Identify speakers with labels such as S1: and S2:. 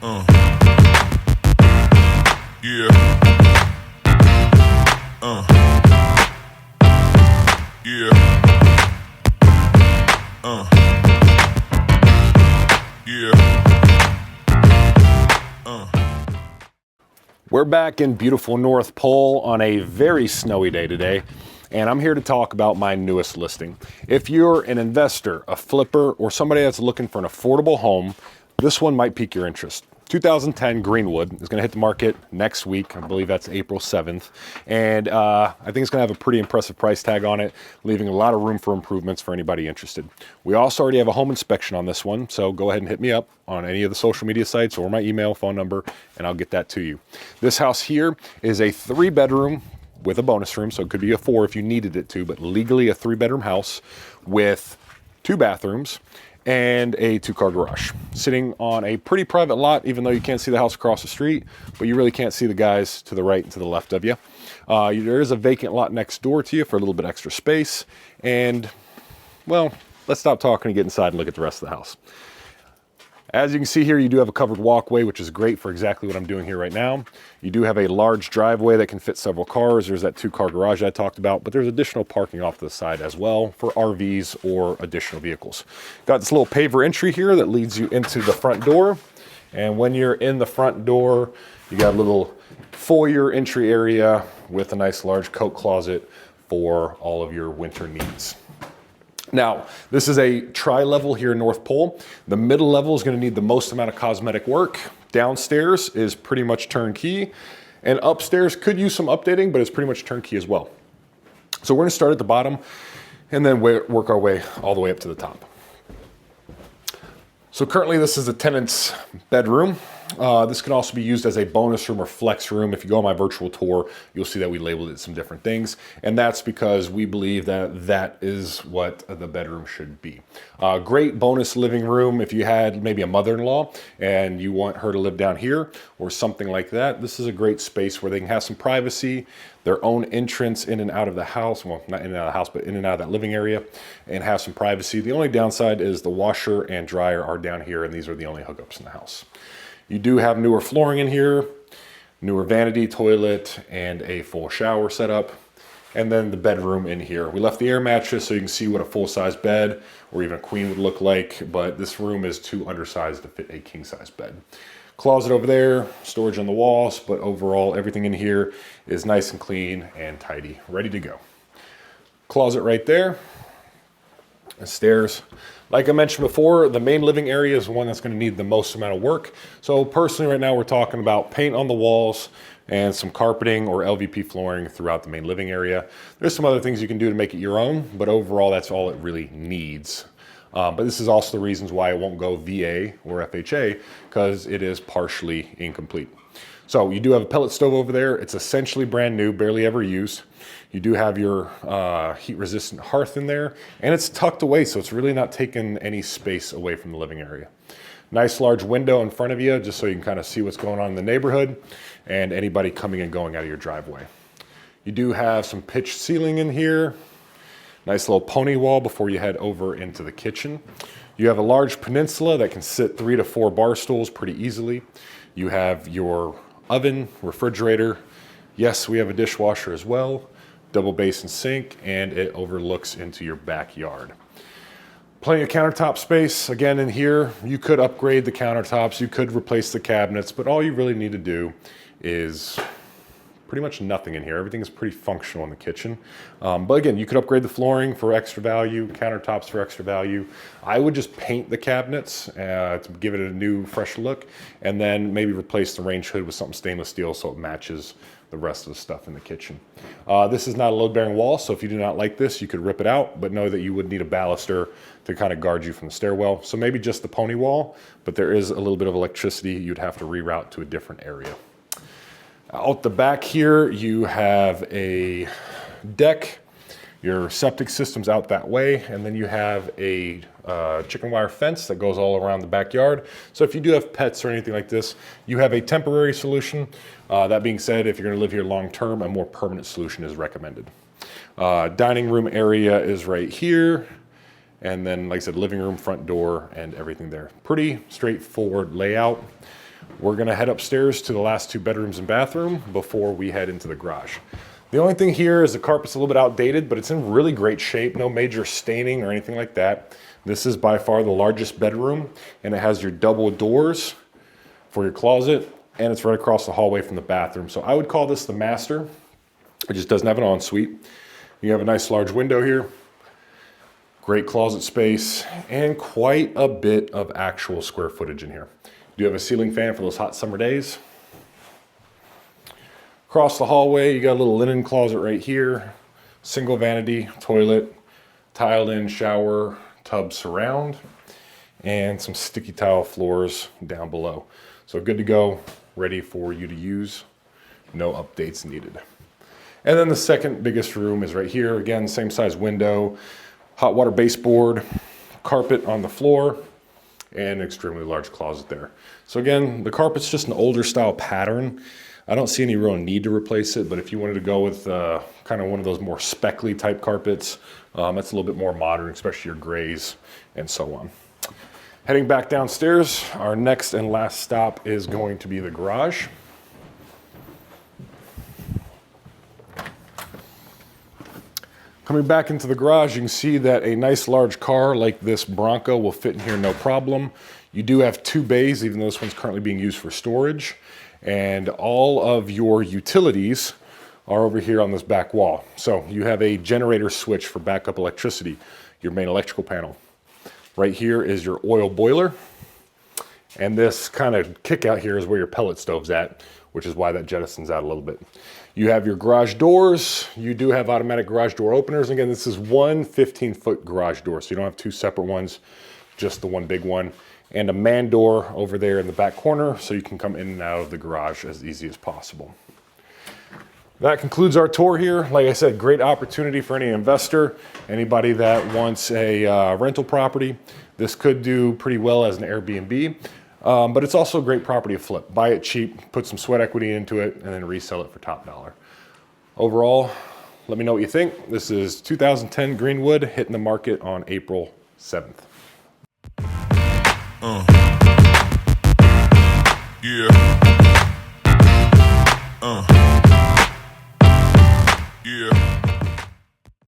S1: Uh, yeah. Yeah. Uh, yeah.
S2: We're back in beautiful North Pole on a very snowy day today, and I'm here to talk about my newest listing. If you're an investor, a flipper, or somebody that's looking for an affordable home, this one might pique your interest. 2010 Greenwood is going to hit the market next week. I believe that's April 7th. And I think it's going to have a pretty impressive price tag on it, leaving a lot of room for improvements for anybody interested. We also already have a home inspection on this one, so go ahead and hit me up on any of the social media sites or my email, phone number, and I'll get that to you. This house here is a 3-bedroom with a bonus room, so it could be a 4 if you needed it to, but legally a 3-bedroom house with 2 bathrooms and a 2-car garage, sitting on a pretty private lot, even though you can't see the house across the street, but you really can't see the guys to the right and to the left of you. There is a vacant lot next door to you for a little bit extra space. And, well, let's stop talking and get inside and look at the rest of the house. As you can see here, you do have a covered walkway, which is great for exactly what I'm doing here right now. You do have a large driveway that can fit several cars. There's that 2-car garage I talked about, but there's additional parking off to the side as well for RVs or additional vehicles. Got this little paver entry here that leads you into the front door. And when you're in the front door, you got a little foyer entry area with a nice large coat closet for all of your winter needs. Now, this is a tri-level here in North Pole. The middle level is going to need the most amount of cosmetic work. Downstairs is pretty much turnkey, and upstairs could use some updating, but it's pretty much turnkey as well. So we're going to start at the bottom and then work our way all the way up to the top. So currently this is the tenant's bedroom. This can also be used as a bonus room or flex room. If you go on my virtual tour, you'll see that we labeled it some different things. And that's because we believe that that is what the bedroom should be. Great bonus living room if you had maybe a mother-in-law and you want her to live down here or something like that. This is a great space where they can have some privacy, their own entrance in and out of the house. Well, not in and out of the house, but in and out of that living area, and have some privacy. The only downside is the washer and dryer are down here, and these are the only hookups in the house. You do have newer flooring in here, newer vanity, toilet, and a full shower setup. And then the bedroom in here. We left the air mattress so you can see what a full-size bed or even a queen would look like, but this room is too undersized to fit a king-size bed. Closet over there, storage on the walls, but overall everything in here is nice and clean and tidy, ready to go. Closet right there, and stairs. Like I mentioned before, the main living area is the one that's going to need the most amount of work. So personally right now we're talking about paint on the walls and some carpeting or LVP flooring throughout the main living area. There's some other things you can do to make it your own, but overall that's all it really needs. But this is also the reasons why it won't go VA or FHA, because it is partially incomplete. So you do have a pellet stove over there. It's essentially brand new, barely ever used. You do have your heat-resistant hearth in there, and it's tucked away, so it's really not taking any space away from the living area. Nice large window in front of you, just so you can kind of see what's going on in the neighborhood and anybody coming and going out of your driveway. You do have some pitched ceiling in here. Nice little pony wall before you head over into the kitchen. You have a large peninsula that can sit 3 to 4 bar stools pretty easily. You have your oven, refrigerator. Yes, we have a dishwasher as well, double basin sink, and it overlooks into your backyard. Plenty of countertop space. Again, in here, you could upgrade the countertops, you could replace the cabinets, but all you really need to do is pretty much nothing in here. Everything is pretty functional in the kitchen. But again, you could upgrade the flooring for extra value, countertops for extra value. I would just paint the cabinets to give it a new, fresh look, and then maybe replace the range hood with something stainless steel so it matches the rest of the stuff in the kitchen. This is not a load-bearing wall, so if you do not like this, you could rip it out, but know that you would need a baluster to kind of guard you from the stairwell. So maybe just the pony wall, but there is a little bit of electricity you'd have to reroute to a different area. Out the back here, you have a deck. Your septic system's out that way, and then you have a chicken wire fence that goes all around the backyard. So if you do have pets or anything like this, you have a temporary solution. That being said, if you're gonna live here long term, a more permanent solution is recommended. Dining room area is right here. And then, like I said, living room, front door, and everything there. Pretty straightforward layout. We're gonna head upstairs to the last 2 bedrooms and bathroom before we head into the garage. The only thing here is the carpet's a little bit outdated, but it's in really great shape. No major staining or anything like that. This is by far the largest bedroom, and it has your double doors for your closet, and it's right across the hallway from the bathroom. So I would call this the master. It just doesn't have an ensuite. You have a nice large window here, great closet space, and quite a bit of actual square footage in here. You do have a ceiling fan for those hot summer days. Across the hallway, you got a little linen closet right here, single vanity, toilet, tiled in shower, tub surround, and some sticky tile floors down below. So good to go, ready for you to use, no updates needed. And then the second biggest room is right here. Again, same size window, hot water baseboard, carpet on the floor, and an extremely large closet there. So again, the carpet's just an older style pattern. I don't see any real need to replace it, but if you wanted to go with kind of one of those more speckly type carpets, that's a little bit more modern, especially your grays and so on. Heading back downstairs, our next and last stop is going to be the garage. Coming back into the garage, you can see that a nice large car like this Bronco will fit in here no problem. You do have 2 bays, even though this one's currently being used for storage. And all of your utilities are over here on this back wall. So you have a generator switch for backup electricity, your main electrical panel. Right here is your oil boiler. And this kind of kick out here is where your pellet stove's at, which is why that jettisons out a little bit. You have your garage doors. You do have automatic garage door openers. Again, this is one 15-foot garage door, so you don't have 2 separate ones, just the one big one. And a man door over there in the back corner, so you can come in and out of the garage as easy as possible. That concludes our tour here. Like I said, great opportunity for any investor, anybody that wants a rental property. This could do pretty well as an Airbnb, but it's also a great property to flip. Buy it cheap, put some sweat equity into it, and then resell it for top dollar. Overall, let me know what you think. This is 2010 Greenwood, hitting the market on April 7th.
S1: Yeah.